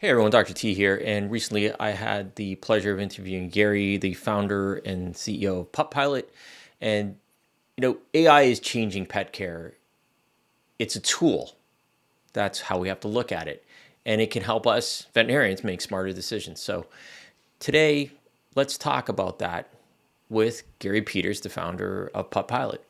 Hey everyone, Dr. T here, and recently I had the pleasure of interviewing Gary, the founder and CEO of PupPilot. And AI is changing pet care. It's a tool. That's how we have to look at it. And it can help us veterinarians make smarter decisions. So today, let's talk about that with Gary Peters, the founder of PupPilot.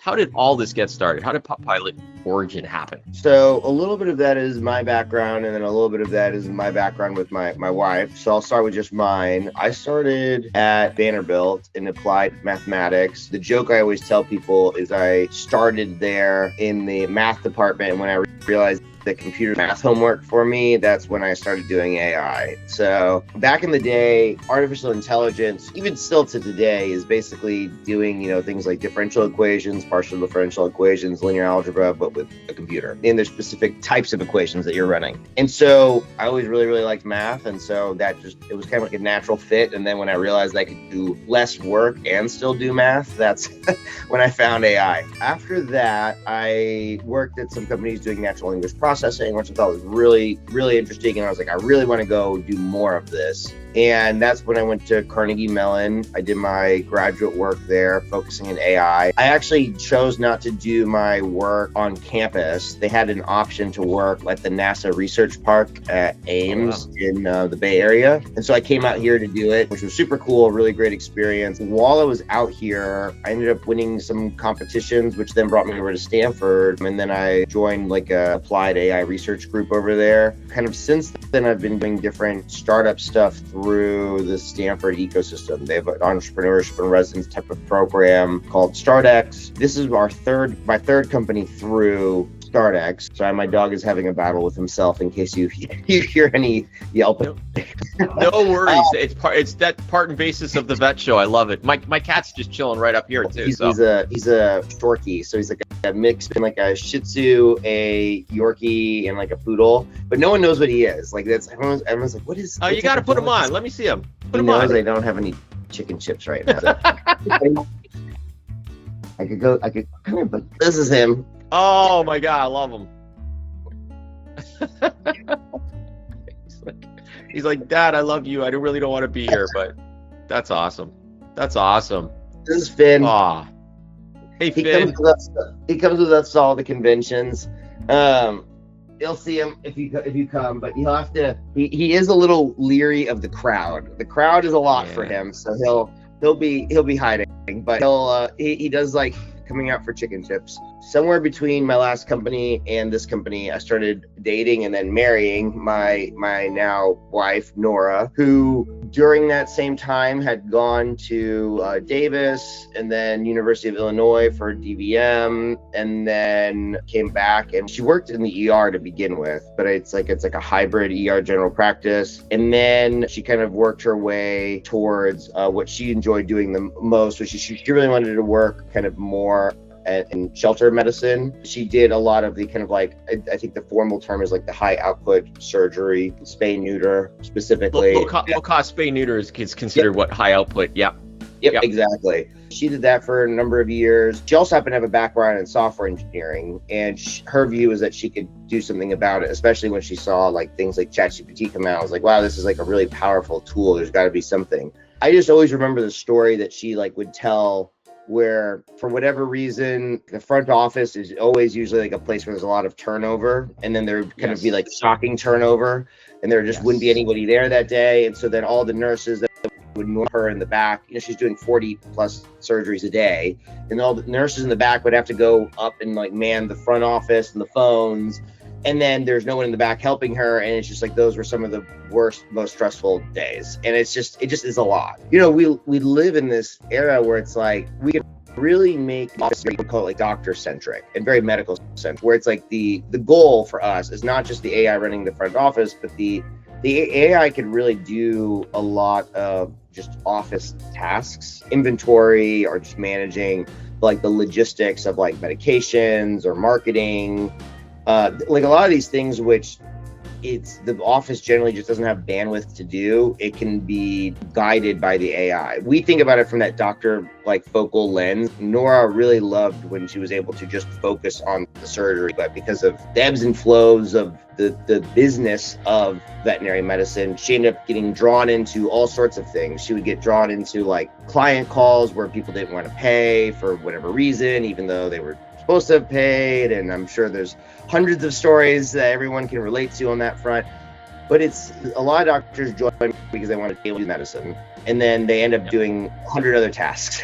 How did all this get started? How did PupPilot Origin happen? So a little bit of that is my background, and then a little bit of that is my background with my wife. So I'll start with just mine. I started at Vanderbilt in applied mathematics. The joke I always tell people is I started there in the math department, and when I realized the computer math homework for me, that's when I started doing AI. So back in the day, artificial intelligence, even still to today, is basically doing, things like differential equations, partial differential equations, linear algebra, but with a computer. And there's specific types of equations that you're running. And so I always really, really liked math. And so it was kind of like a natural fit. And then when I realized I could do less work and still do math, that's when I found AI. After that, I worked at some companies doing natural language processing, which I thought was really, really interesting. And I was like, I really want to go do more of this. And that's when I went to Carnegie Mellon. I did my graduate work there, focusing in AI. I actually chose not to do my work on campus. They had an option to work at the NASA Research Park at Ames in the Bay Area. And so I came out here to do it, which was super cool, really great experience. While I was out here, I ended up winning some competitions, which then brought me over to Stanford. And then I joined like a applied AI research group over there. Kind of since then, I've been doing different startup stuff through the Stanford ecosystem. They have an entrepreneurship and residence type of program called StartX. This is my third company through StartX. Sorry, my dog is having a battle with himself in case you hear any yelping. No worries. It's that part and basis of the vet show. I love it. My cat's just chilling right up here too. He's a Yorkie, so he's like a mix between like a Shih Tzu, a Yorkie, and like a poodle. But no one knows what he is. Like everyone's like, what is? Oh, you got to put him on. Let me see him. Put him on. on. I don't have any chicken chips right now. I could come here, but this is him. Oh my God, I love him. He's like, Dad, I love you. I really don't want to be here, but that's awesome. That's awesome. This is Finn. Aw. Hey, Finn. He comes with us to all the conventions. You'll see him if you come, but you'll have to. He is a little leery of the crowd. The crowd is a lot for him, so he'll be hiding. But he does like coming out for chicken chips. Somewhere between my last company and this company, I started dating and then marrying my now wife, Nora, who during that same time had gone to Davis and then University of Illinois for DVM, and then came back, and she worked in the ER to begin with, but it's like a hybrid ER general practice. And then she kind of worked her way towards what she enjoyed doing the most, which she really wanted to work kind of more in shelter medicine. She did a lot of the kind of like, I think the formal term is like the high output surgery, spay neuter specifically. Low cost spay neuter is considered what high output. Yep, exactly. She did that for a number of years. She also happened to have a background in software engineering, and her view is that she could do something about it, especially when she saw like things like ChatGPT come out. I was like, wow, this is like a really powerful tool. There's got to be something. I just always remember the story that she like would tell, where for whatever reason, the front office is always usually like a place where there's a lot of turnover, and then there would kind of be like shocking turnover, and there just wouldn't be anybody there that day. And so then all the nurses that would know her in the back, she's doing 40 plus surgeries a day, and all the nurses in the back would have to go up and like man the front office and the phones. And then there's no one in the back helping her. And it's just like, those were some of the worst, most stressful days. And it just is a lot. We live in this era where it's like, we can really make we call it like doctor centric and very medical centric, where it's like the goal for us is not just the AI running the front office, but the AI can really do a lot of just office tasks, inventory, or just managing like the logistics of like medications or marketing. Like a lot of these things which the office generally just doesn't have bandwidth to do, it can be guided by the AI. We think about it from that doctor like focal lens. Nora really loved when she was able to just focus on the surgery, but because of the ebbs and flows of the business of veterinary medicine, she ended up getting drawn into all sorts of things. She would get drawn into like client calls where people didn't want to pay for whatever reason, even though they were supposed to have paid. And I'm sure there's hundreds of stories that everyone can relate to on that front. But it's a lot of doctors join because they want to deal with medicine, and then they end up doing 100 other tasks.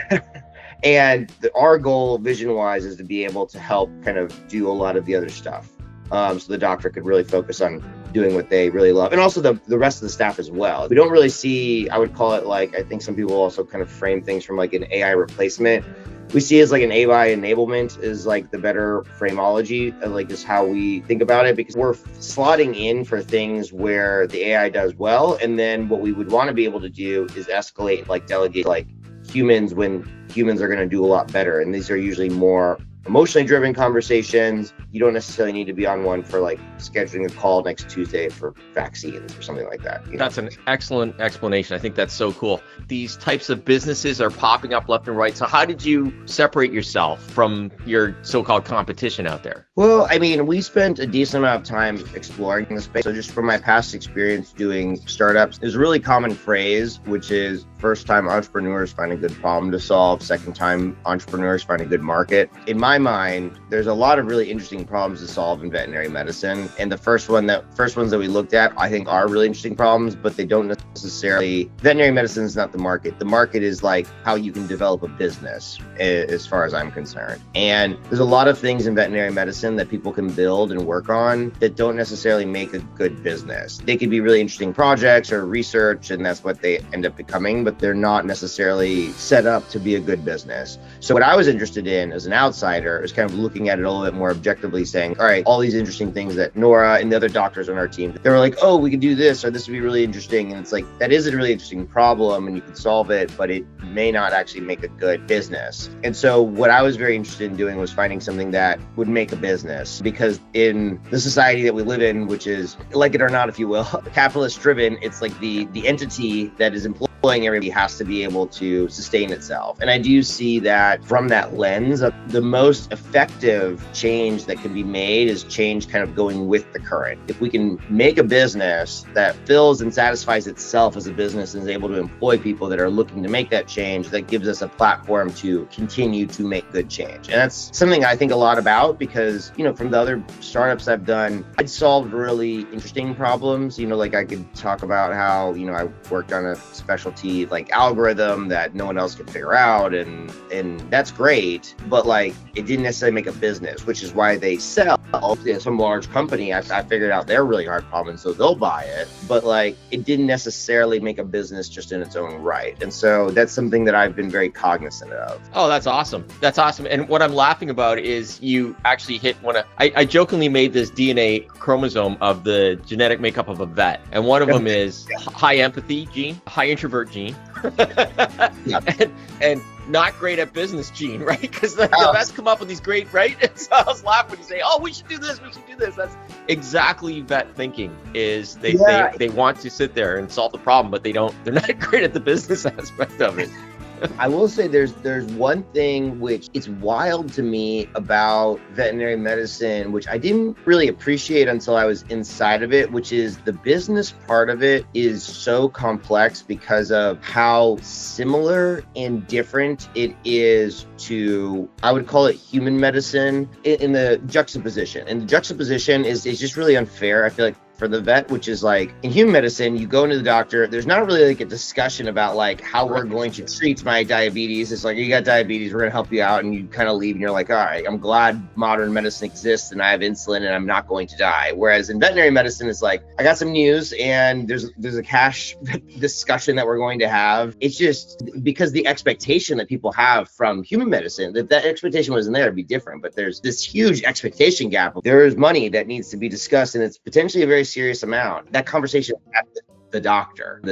And our goal vision-wise is to be able to help kind of do a lot of the other stuff. So the doctor could really focus on doing what they really love, and also the rest of the staff as well. We don't really see, I would call it like, I think some people also kind of frame things from like an AI replacement. We see it as like an AI enablement is like the better phraseology, like is how we think about it, because we're slotting in for things where the AI does well. And then what we would want to be able to do is escalate, like delegate like humans when humans are going to do a lot better. And these are usually more emotionally driven conversations. You don't necessarily need to be on one for like scheduling a call next Tuesday for vaccines or something like that. That's an excellent explanation. I think that's so cool. These types of businesses are popping up left and right. So how did you separate yourself from your so-called competition out there? Well, I mean, we spent a decent amount of time exploring the space. So just from my past experience doing startups, there's a really common phrase, which is first time entrepreneurs find a good problem to solve, second time entrepreneurs find a good market. In my mind, there's a lot of really interesting problems to solve in veterinary medicine. And the first ones that we looked at, I think are really interesting problems, but they don't necessarily, veterinary medicine is not the market. The market is like how you can develop a business, as far as I'm concerned. And there's a lot of things in veterinary medicine that people can build and work on that don't necessarily make a good business. They could be really interesting projects or research, and that's what they end up becoming, but they're not necessarily set up to be a good business. So what I was interested in as an outsider is kind of looking at it a little bit more objectively, saying, all right, all these interesting things that Nora and the other doctors on our team, they were like, oh, we could do this, or this would be really interesting. And it's like, that is a really interesting problem and you can solve it, but it may not actually make a good business. And so what I was very interested in doing was finding something that would make a business, because in the society that we live in, which is, like it or not, if you will, capitalist driven, it's like the entity that is employing everybody has to be able to sustain itself. And I do see that from that lens, the most effective change that can be made is change kind of going with the current. If we can make a business that fills and satisfies itself as a business and is able to employ people that are looking to make that change, that gives us a platform to continue to make good change. And that's something I think a lot about, because, you know, from the other startups I've done, I'd solved really interesting problems. You know, like I could talk about how, you know, I worked on a specialty like algorithm that no one else could figure out, and that's great, but like it didn't necessarily make a business, which is why they sell. Some large company, I figured out their really hard problem, and so they'll buy it, but like it didn't necessarily make a business just in its own right. And so that's something that I've been very cognizant of. Oh, that's awesome. That's awesome. And what I'm laughing about is you actually hit I jokingly made this DNA chromosome of the genetic makeup of a vet, and one of them is high empathy gene, high introvert gene, and not great at business gene, right? Because the vets come up with these great, right? And so I was laughing when you say, oh, we should do this, we should do this. That's exactly vet thinking, is they want to sit there and solve the problem, but they're not great at the business aspect of it. I will say there's one thing which it's wild to me about veterinary medicine, which I didn't really appreciate until I was inside of it, which is the business part of it is so complex because of how similar and different it is to, I would call it human medicine, in the juxtaposition. And the juxtaposition is just really unfair, I feel like, for the vet, which is like in human medicine, you go into the doctor, there's not really like a discussion about like how we're going to treat my diabetes. It's like, you got diabetes, we're gonna help you out, and you kind of leave and you're like, all right, I'm glad modern medicine exists and I have insulin and I'm not going to die. Whereas in veterinary medicine, it's like, I got some news and there's a cash discussion that we're going to have. It's just because the expectation that people have from human medicine, that expectation wasn't there, it'd be different, but there's this huge expectation gap. There is money that needs to be discussed, and it's potentially a very serious amount. That conversation at the doctor.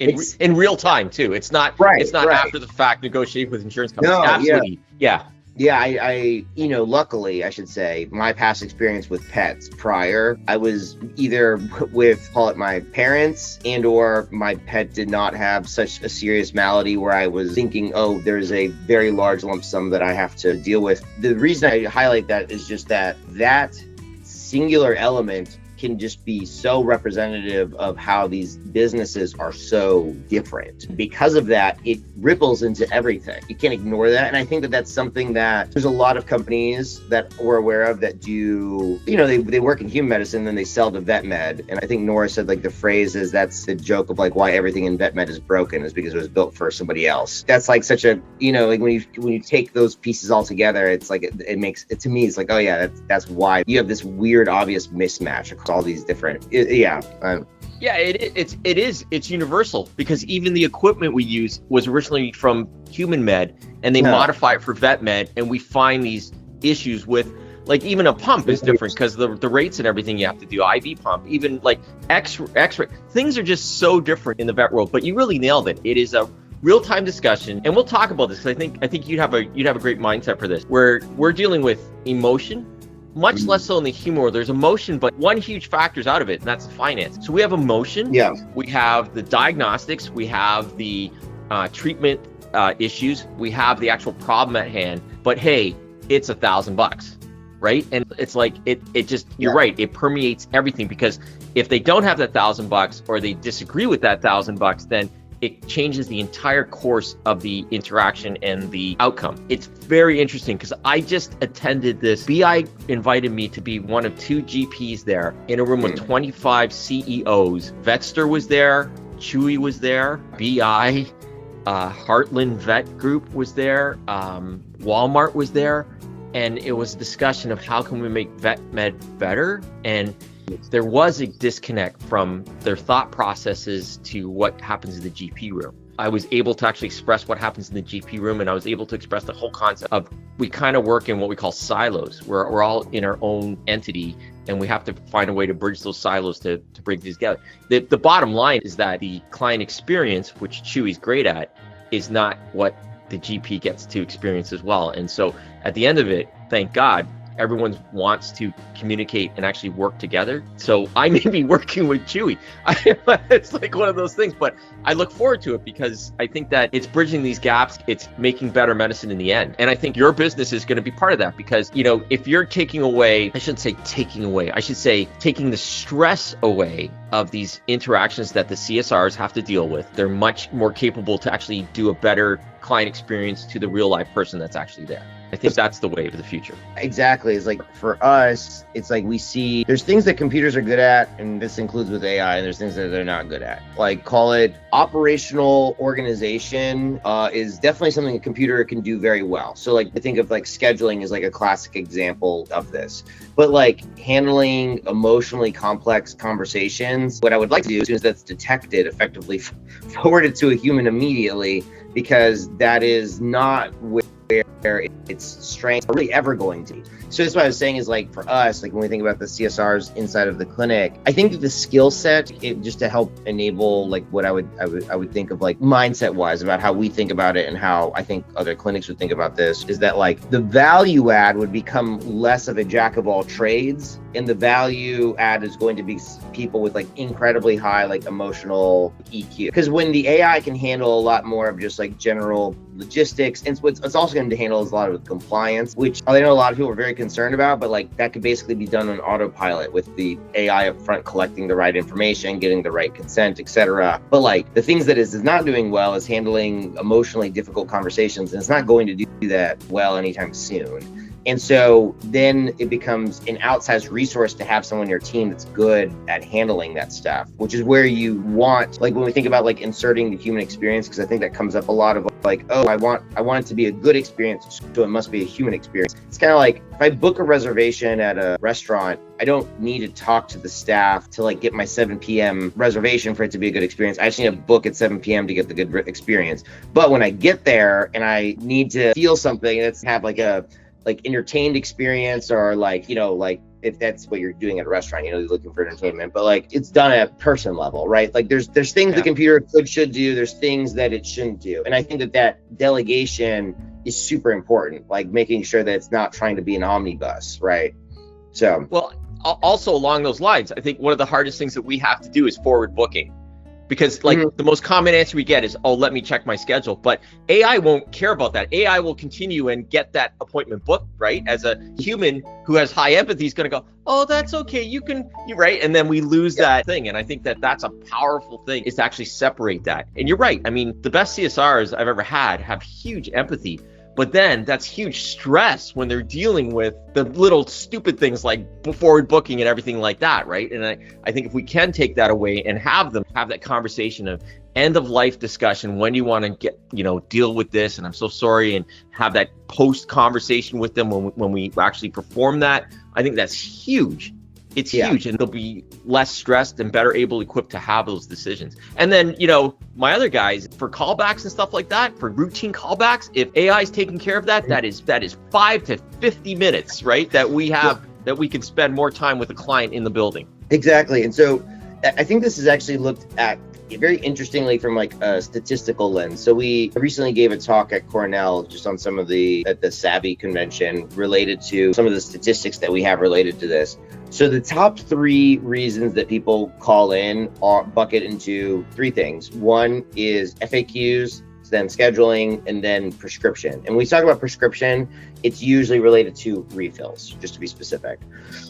In real time too. It's not. It's not after the fact negotiating with insurance companies. No, absolutely. Yeah. Yeah, luckily, I should say, my past experience with pets prior, I was either with, call it my parents, and or my pet did not have such a serious malady where I was thinking, oh, there's a very large lump sum that I have to deal with. The reason I highlight that is just that singular element can just be so representative of how these businesses are so different. Because of that, it ripples into everything. You can't ignore that. And I think that that's something that there's a lot of companies that we're aware of that do, they work in human medicine, then they sell to vet med. And I think Nora said like the phrase is, that's the joke of like why everything in vet med is broken is because it was built for somebody else. That's like such a, like when you take those pieces all together, it's like, it makes it, to me, it's like, oh yeah, that's why you have this weird, obvious mismatch across all these different, it's universal, because even the equipment we use was originally from human med, and they modify it for vet med, and we find these issues with, like, even a pump is different because the rates and everything you have to do, IV pump, even like x-ray, things are just so different in the vet world. But you really nailed it. It is a real-time discussion, and we'll talk about this because I think you'd have a great mindset for this, where we're dealing with emotion, much less so in the human world. There's emotion, but one huge factor is out of it, and that's the finance. So we have emotion, we have the diagnostics, we have the treatment issues, we have the actual problem at hand, but hey, it's $1,000, right? And it's like, it just, you're right, it permeates everything, because if they don't have that $1,000 or they disagree with that $1,000, then it changes the entire course of the interaction and the outcome. It's very interesting because I just attended this. BI invited me to be one of 2 GPs there in a room with 25 CEOs. Vetster was there, Chewy was there, BI, Heartland Vet Group was there, Walmart was there, and it was a discussion of how can we make vet med better. And there was a disconnect from their thought processes to what happens in the GP room. I was able to actually express what happens in the GP room, and I was able to express the whole concept of, we kind of work in what we call silos, where we're all in our own entity, and we have to find a way to bridge those silos to bring these together. The bottom line is that the client experience, which Chewy's great at, is not what the GP gets to experience as well. And so at the end of it, thank God, everyone wants to communicate and actually work together. So I may be working with Chewy. It's like one of those things, but I look forward to it because I think that it's bridging these gaps. It's making better medicine in the end. And I think your business is going to be part of that, because, if you're taking away, I shouldn't say taking away, I should say taking the stress away of these interactions that the CSRs have to deal with, they're much more capable to actually do a better client experience to the real life person that's actually there. I think that's the wave of the future. Exactly. It's like, for us, it's like we see there's things that computers are good at, and this includes with AI, and there's things that they're not good at. Like, call it operational organization is definitely something a computer can do very well. So like, I think of like scheduling is like a classic example of this. But like handling emotionally complex conversations, what I would like to do, as soon as that's detected, effectively forward it to a human immediately, because that is not where its strengths are really ever going to be. So that's what I was saying is, like, for us, like when we think about the CSRs inside of the clinic, I think that the skill set, just to help enable like what I would think of like mindset wise about how we think about it and how I think other clinics would think about this, is that like the value add would become less of a jack of all trades, and the value add is going to be people with like incredibly high like emotional EQ. Because when the AI can handle a lot more of just like general logistics, and it's also going to handle a lot of compliance, which I know a lot of people are very concerned about, but like that could basically be done on autopilot with the AI up front collecting the right information, getting the right consent, etc. But like the things that is not doing well is handling emotionally difficult conversations, and it's not going to do that well anytime soon. And so then it becomes an outsized resource to have someone on your team that's good at handling that stuff, which is where you want, like when we think about like inserting the human experience, because I think that comes up a lot of like, oh, I want it to be a good experience, so it must be a human experience. It's kind of like if I book a reservation at a restaurant, I don't need to talk to the staff to like get my 7 p.m. reservation for it to be a good experience. I just need to book at 7 p.m. to get the good experience. But when I get there and I need to feel something, let's have like a entertained experience, or like, like if that's what you're doing at a restaurant, you're looking for entertainment, but like it's done at person level, right? Like there's things the computer should do, there's things that it shouldn't do. And I think that delegation is super important, like making sure that it's not trying to be an omnibus, right? So, well, also along those lines, I think one of the hardest things that we have to do is forward booking. Because like the most common answer we get is, oh, let me check my schedule. But AI won't care about that. AI will continue and get that appointment booked, right? As a human who has high empathy is going to go, oh, that's okay. You right? And then we lose that thing. And I think that that's a powerful thing, is to actually separate that. And you're right. I mean, the best CSRs I've ever had have huge empathy. But then that's huge stress when they're dealing with the little stupid things like forward booking and everything like that, right? And I think if we can take that away and have them have that conversation of end of life discussion, when do you want to deal with this? And I'm so sorry, and have that post conversation with them when we actually perform that. I think that's huge. It's huge, and they'll be less stressed and better able equipped to have those decisions. And then, my other guys, for callbacks and stuff like that, for routine callbacks, if AI is taking care of that, that is 5 to 50 minutes, right? That we have, that we can spend more time with a client in the building. Exactly. And so I think this is actually looked at very interestingly from like a statistical lens. So we recently gave a talk at Cornell just on some of at the Savvy convention related to some of the statistics that we have related to this. So the top 3 reasons that people call in are bucket into 3 things. One is FAQs, then scheduling, and then prescription. And when we talk about prescription, it's usually related to refills, just to be specific.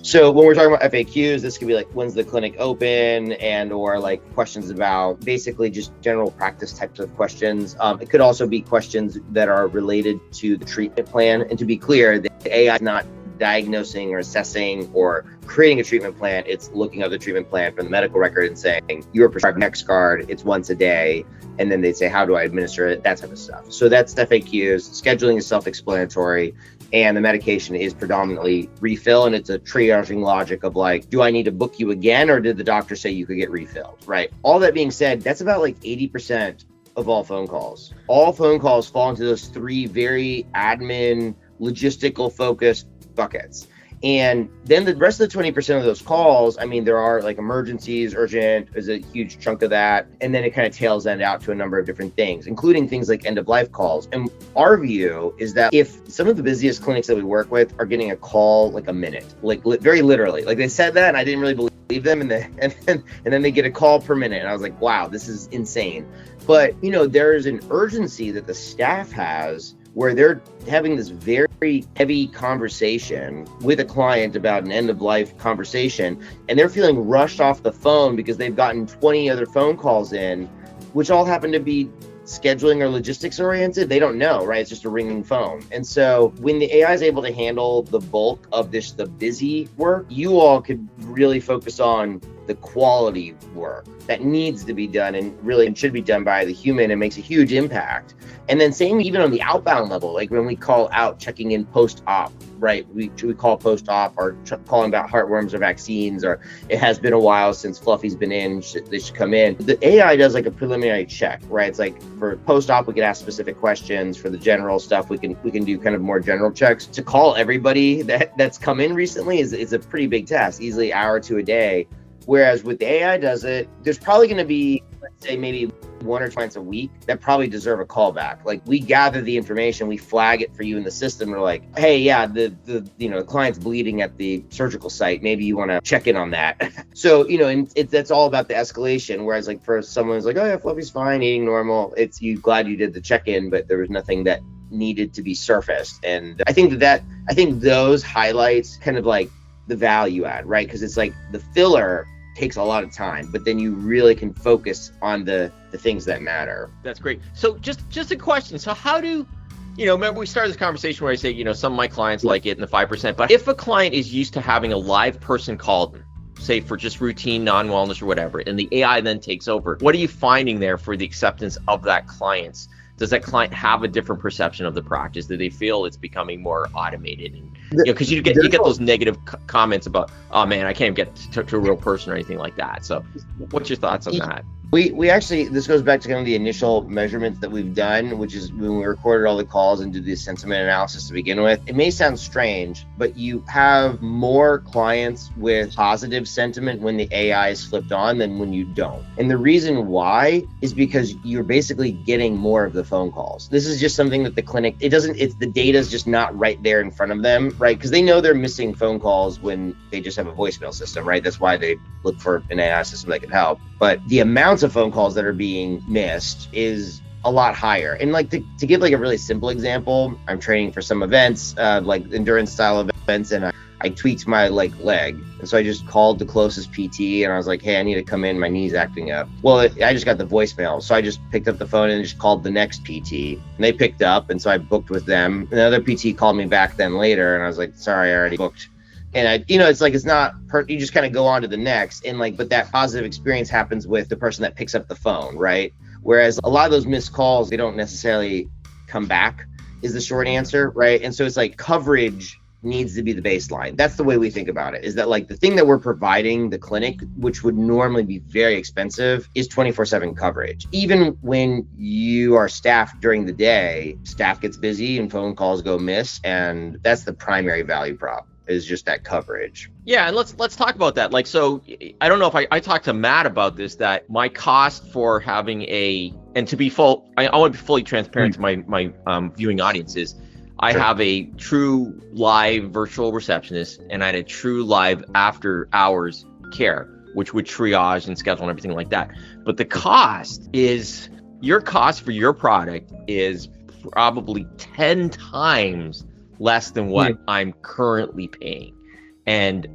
So when we're talking about FAQs, this could be like, when's the clinic open, and or like questions about basically just general practice types of questions. It could also be questions that are related to the treatment plan. And to be clear, the AI is not diagnosing or assessing or creating a treatment plan. It's looking at the treatment plan from the medical record and saying, you're prescribed NexGard, it's once a day. And then they'd say, how do I administer it? That type of stuff. So that's FAQs. Scheduling is self-explanatory. And the medication is predominantly refill. And it's a triaging logic of like, do I need to book you again? Or did the doctor say you could get refilled, right? All that being said, that's about like 80% of all phone calls. All phone calls fall into those 3 very admin, logistical focused buckets. And then the rest of the 20% of those calls, I mean, there are like emergencies, urgent is a huge chunk of that. And then it kind of tails end out to a number of different things, including things like end of life calls. And our view is that if some of the busiest clinics that we work with are getting a call like a minute, like very literally, like they said that and I didn't really believe them. And then they get a call per minute. And I was like, wow, this is insane. But, there's an urgency that the staff has where they're having this very heavy conversation with a client about an end of life conversation, and they're feeling rushed off the phone because they've gotten 20 other phone calls in, which all happen to be scheduling or logistics oriented. They don't know, right? It's just a ringing phone. And so when the AI is able to handle the bulk of the busy work, you all could really focus on the quality work that needs to be done and really should be done by the human and makes a huge impact. And then same even on the outbound level, like when we call out checking in post-op, right? We call post-op or calling about heartworms or vaccines, or it has been a while since Fluffy's been in, they should come in. The AI does like a preliminary check, right? It's like for post-op, we can ask specific questions. For the general stuff, we can do kind of more general checks. To call everybody that's come in recently is a pretty big task, easily an hour to a day. Whereas with the AI does it, there's probably going to be, let's say, maybe 1 or 2 clients a week that probably deserve a callback. Like we gather the information, we flag it for you in the system. We're like, hey, yeah, the client's bleeding at the surgical site. Maybe you want to check in on that. So, and that's all about the escalation. Whereas like for someone who's like, oh yeah, Fluffy's fine, eating normal. It's you glad you did the check-in, but there was nothing that needed to be surfaced. And I think those highlights kind of like the value add, right? Because it's like the filler takes a lot of time, but then you really can focus on the things that matter. That's great. So just a question. So how do, remember we started this conversation where I say, some of my clients like it in the 5%, but if a client is used to having a live person called, say for just routine non-wellness or whatever, and the AI then takes over, what are you finding there for the acceptance of that client? Does that client have a different perception of the practice? Do they feel it's becoming more automated? And because you get those negative comments about, oh man, I can't get to a real person or anything like that. So, what's your thoughts on that? We actually, this goes back to kind of the initial measurements that we've done, which is when we recorded all the calls and did the sentiment analysis to begin with. It may sound strange, but you have more clients with positive sentiment when the AI is flipped on than when you don't. And the reason why is because you're basically getting more of the phone calls. This is just something that the clinic, the data is just not right there in front of them, right? Because they know they're missing phone calls when they just have a voicemail system, right? That's why they look for an AI system that can help. But the amounts of phone calls that are being missed is a lot higher. And like to give like a really simple example, I'm training for some events, like endurance style events, and I tweaked my leg. And so I just called the closest PT and I was like, hey, I need to come in, my knee's acting up. Well, I just got the voicemail. So I just picked up the phone and just called the next PT, and they picked up. And so I booked with them. Another PT called me back then later, and I was like, sorry, I already booked. And it's not you just kind of go on to the next, and but that positive experience happens with the person that picks up the phone, right? Whereas a lot of those missed calls, they don't necessarily come back, is the short answer, right? And so it's like coverage needs to be the baseline. That's the way we think about it, is that the thing that we're providing the clinic, which would normally be very expensive, is 24/7 coverage. Even when you are staffed during the day, staff gets busy and phone calls go miss, and that's the primary value prop, is just that coverage. Yeah, and let's talk about that. So I don't know if I talked to Matt about this, that my cost for having and to be full, I want to be fully transparent to my viewing audiences. I have a true live virtual receptionist, and I had a true live after hours care, which would triage and schedule and everything like that. But the cost is, your cost for your product is probably 10 times less than what I'm currently paying. And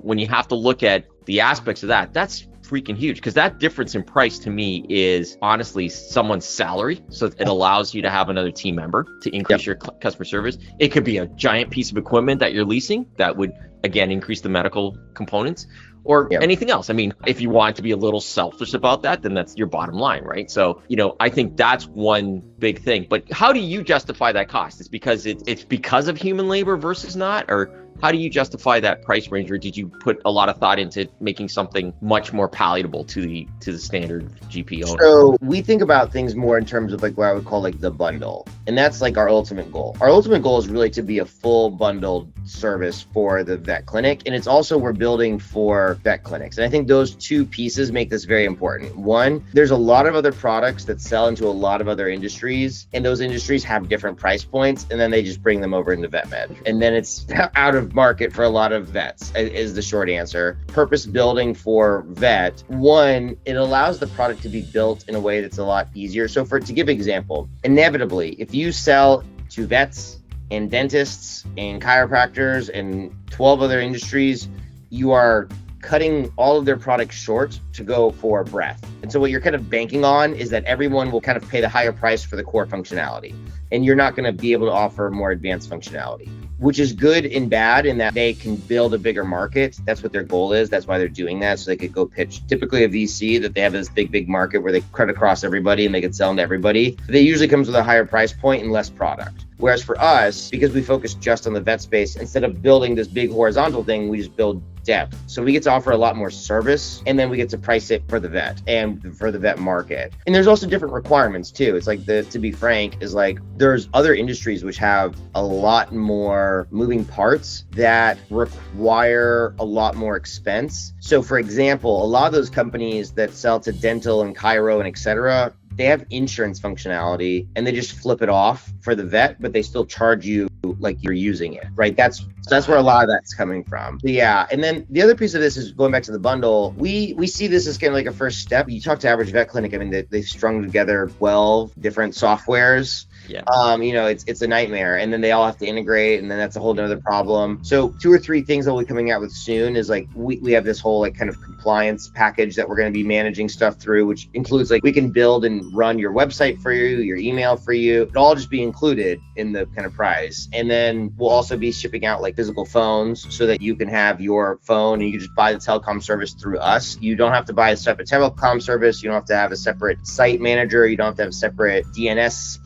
when you have to look at the aspects of that, that's freaking huge, because that difference in price to me is honestly someone's salary. So it allows you to have another team member to increase your customer service. It could be a giant piece of equipment that you're leasing that would, again, increase the medical components, or anything else. I mean, if you want to be a little selfish about that, then that's your bottom line, right? So, I think that's one big thing. But how do you justify that cost? It's because it's because of human labor versus not? Or how do you justify that price range? Or did you put a lot of thought into making something much more palatable to the standard GP owner? So we think about things more in terms of what I would call the bundle. And that's our ultimate goal. Our ultimate goal is really to be a full bundled service for the vet clinic. And it's also, we're building for vet clinics. And I think those two pieces make this very important. One, there's a lot of other products that sell into a lot of other industries, and those industries have different price points, and then they just bring them over into vet med. And then it's out of market for a lot of vets, is the short answer. Purpose building for vet, one, it allows the product to be built in a way that's a lot easier. So to give example, inevitably, if you sell to vets and dentists and chiropractors and 12 other industries, you are cutting all of their products short to go for breadth. And so what you're kind of banking on is that everyone will kind of pay the higher price for the core functionality, and you're not going to be able to offer more advanced functionality, which is good and bad in that they can build a bigger market. That's what their goal is. That's why they're doing that. So they could go pitch typically a VC that they have this big market where they cut across everybody and they could sell them to everybody. They usually comes with a higher price point and less product. Whereas for us, because we focus just on the vet space, instead of building this big horizontal thing, we just build depth. So we get to offer a lot more service, and then we get to price it for the vet and for the vet market. And there's also different requirements too. It's to be frank, is there's other industries which have a lot more moving parts that require a lot more expense. So for example, a lot of those companies that sell to dental and chiro and et cetera, they have insurance functionality and they just flip it off for the vet, but they still charge you like you're using it, right? That's where a lot of that's coming from. Yeah. And then the other piece of this is going back to the bundle. We see this as kind of a first step. You talk to average vet clinic, I mean, they've strung together 12 different softwares. Yeah. It's a nightmare, and then they all have to integrate, and then that's a whole nother problem. So 2 or 3 things that we'll be coming out with soon is we have this whole kind of compliance package that we're going to be managing stuff through, which includes we can build and run your website for you, your email for you. It'll all just be included in the kind of price. And then we'll also be shipping out physical phones so that you can have your phone and you can just buy the telecom service through us. You don't have to buy a separate telecom service. You don't have to have a separate site manager. You don't have to have a separate DNS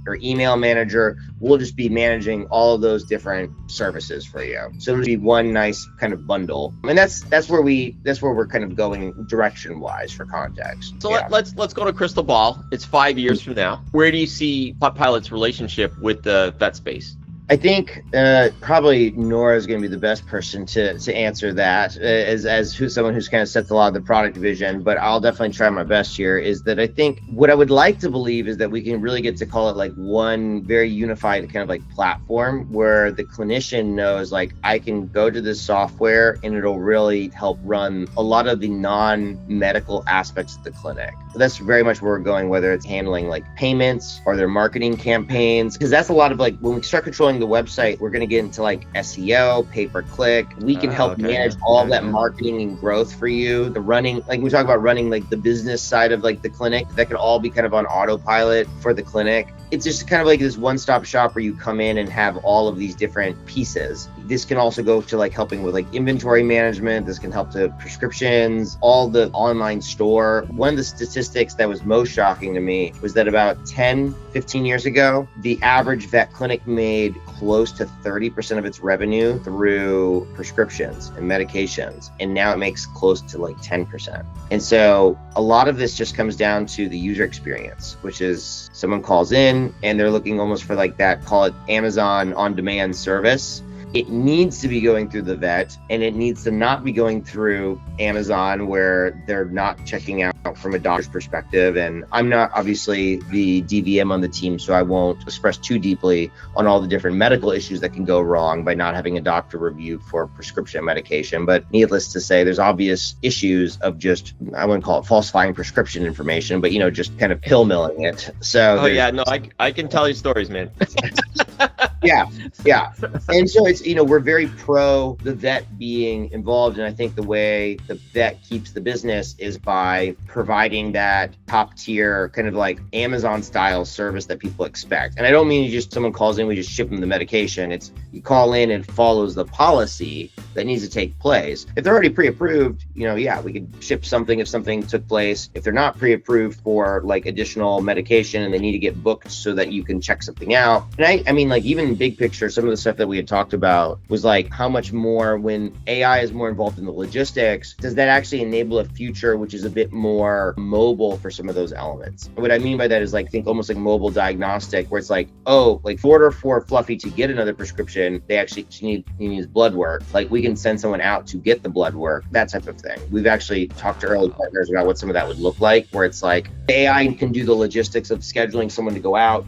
or email manager. We'll just be managing all of those different services for you. So it'll be one nice kind of bundle. And that's where we're kind of going direction wise for context. So let's go to crystal ball. It's 5 years from now. Where do you see PupPilot's relationship with the vet space? I think probably Nora is going to be the best person to answer that as someone who's kind of sets a lot of the product vision, but I'll definitely try my best here. Is that I think what I would like to believe is that we can really get to call it like one very unified kind of like platform where the clinician knows like I can go to this software and it'll really help run a lot of the non-medical aspects of the clinic. So that's very much where we're going, whether it's handling like payments or their marketing campaigns, because that's a lot of like when we start controlling the website, we're going to get into like SEO, pay-per-click. We can help manage all of that marketing and growth for you. The running, like we talk about running like the business side of like the clinic, that could all be kind of on autopilot for the clinic. It's just kind of like this one-stop shop where you come in and have all of these different pieces. This can also go to like helping with like inventory management. This can help to prescriptions, all the online store. One of the statistics that was most shocking to me was that about 10, 15 years ago, the average vet clinic made close to 30% of its revenue through prescriptions and medications. And now it makes close to like 10%. And so a lot of this just comes down to the user experience, which is someone calls in and they're looking almost for like that, call it Amazon on-demand service. It needs to be going through the vet, and it needs to not be going through Amazon where they're not checking out from a doctor's perspective. And I'm not obviously the DVM on the team, so I won't express too deeply on all the different medical issues that can go wrong by not having a doctor review for prescription medication. But needless to say, there's obvious issues of just, I wouldn't call it falsifying prescription information, but just kind of pill milling it. So I can tell you stories, man. Yeah. And so it's, we're very pro the vet being involved. And I think the way the vet keeps the business is by providing that top tier kind of like Amazon style service that people expect. And I don't mean someone calls in, we just ship them the medication. It's you call in and follows the policy that needs to take place. If they're already pre-approved, we could ship something if something took place. If they're not pre-approved for like additional medication and they need to get booked so that you can check something out. And I mean, like even big picture, some of the stuff that we had talked about was like how much more when AI is more involved in the logistics, does that actually enable a future which is a bit more mobile for some of those elements? What I mean by that is like think almost like mobile diagnostic, where it's like, like in order for Fluffy to get another prescription, she needs blood work. Like we can send someone out to get the blood work, that type of thing. We've actually talked to early partners about what some of that would look like, where it's like AI can do the logistics of scheduling someone to go out,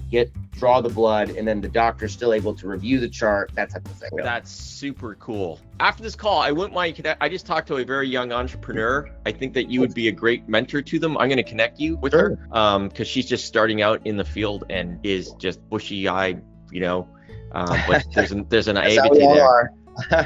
draw the blood, and then the doctor's still able to review the chart, that type of thing. That's super cool. After this call, I wouldn't mind I just talked to a very young entrepreneur. I think that you would be a great mentor to them. I'm going to connect you with her because she's just starting out in the field and is just bushy-eyed, but there's an naivety there.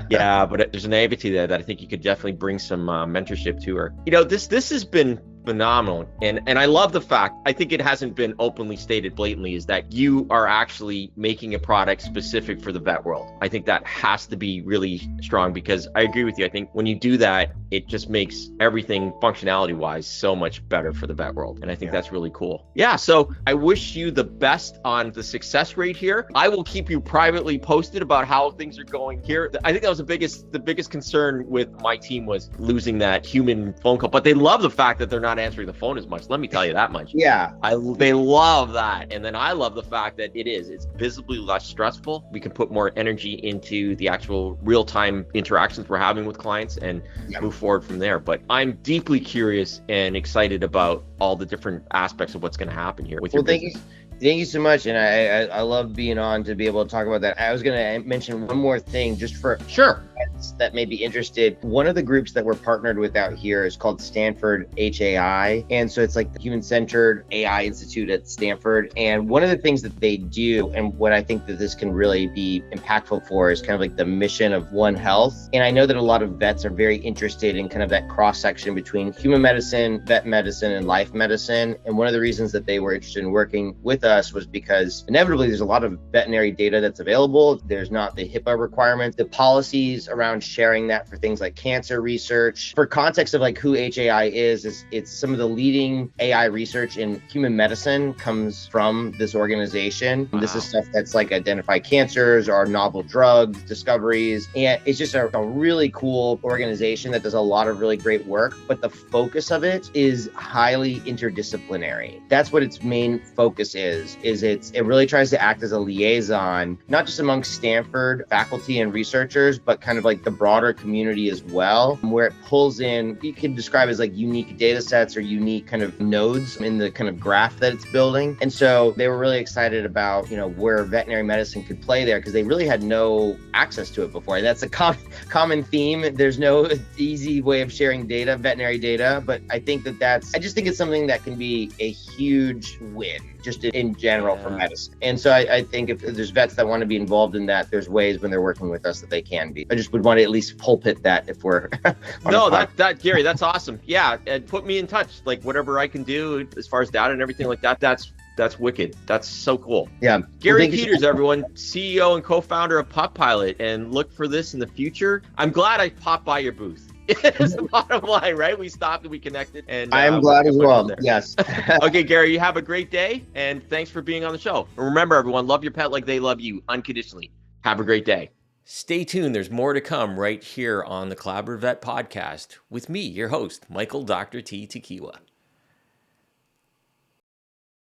Yeah, but there's a naivety there that I think you could definitely bring some mentorship to her. This has been phenomenal, and I love the fact, I think it hasn't been openly stated blatantly, is that you are actually making a product specific for the vet world. I think that has to be really strong, because I agree with you. I think when you do that, it just makes everything functionality wise so much better for the vet world, and I think that's really cool. Yeah, so I wish you the best on the success rate here. I will keep you privately posted about how things are going here. I think that was the biggest concern with my team was losing that human phone call, but they love the fact that they're not answering the phone as much. Let me tell you that much. Yeah. They love that. And then I love the fact that it's visibly less stressful. We can put more energy into the actual real-time interactions we're having with clients and move forward from there. But I'm deeply curious and excited about all the different aspects of what's going to happen here with your business. Thank you so much. And I love being on to be able to talk about that. I was going to mention one more thing just for sure that may be interested. One of the groups that we're partnered with out here is called Stanford HAI. And so it's like the Human-Centered AI Institute at Stanford. And one of the things that they do, and what I think that this can really be impactful for, is kind of like the mission of One Health. And I know that a lot of vets are very interested in kind of that cross-section between human medicine, vet medicine, and life medicine. And one of the reasons that they were interested in working with us was because inevitably there's a lot of veterinary data that's available. There's not the HIPAA requirements. The policies around around sharing that for things like cancer research. For context of like who HAI is it's some of the leading AI research in human medicine comes from this organization. Wow. This is stuff that's like identify cancers or novel drugs discoveries, and it's just a really cool organization that does a lot of really great work, but the focus of it is highly interdisciplinary. That's what its main focus is it really tries to act as a liaison, not just amongst Stanford faculty and researchers, but kind of like the broader community as well, where it pulls in, you can describe as like unique data sets or unique kind of nodes in the kind of graph that it's building. And so they were really excited about, where veterinary medicine could play there, because they really had no access to it before. And that's a common theme. There's no easy way of sharing data, veterinary data, but I just think it's something that can be a huge win just in general for medicine. And so I think if there's vets that want to be involved in that, there's ways when they're working with us that they can be. I just would want to at least pulpit that if we're Gary, that's awesome. Yeah, and put me in touch, like whatever I can do as far as data and everything like that. That's wicked. That's so cool. Yeah. Gary Peters, everyone, CEO and co-founder of PupPilot, and look for this in the future. I'm glad I popped by your booth. It's the bottom line, right? We stopped and we connected. And I am glad as well. Yes. Okay, Gary, you have a great day, and thanks for being on the show. And remember, everyone, love your pet like they love you unconditionally. Have a great day. Stay tuned. There's more to come right here on the Collaborative Vet Podcast with me, your host, Michael Dr. T. Tequila.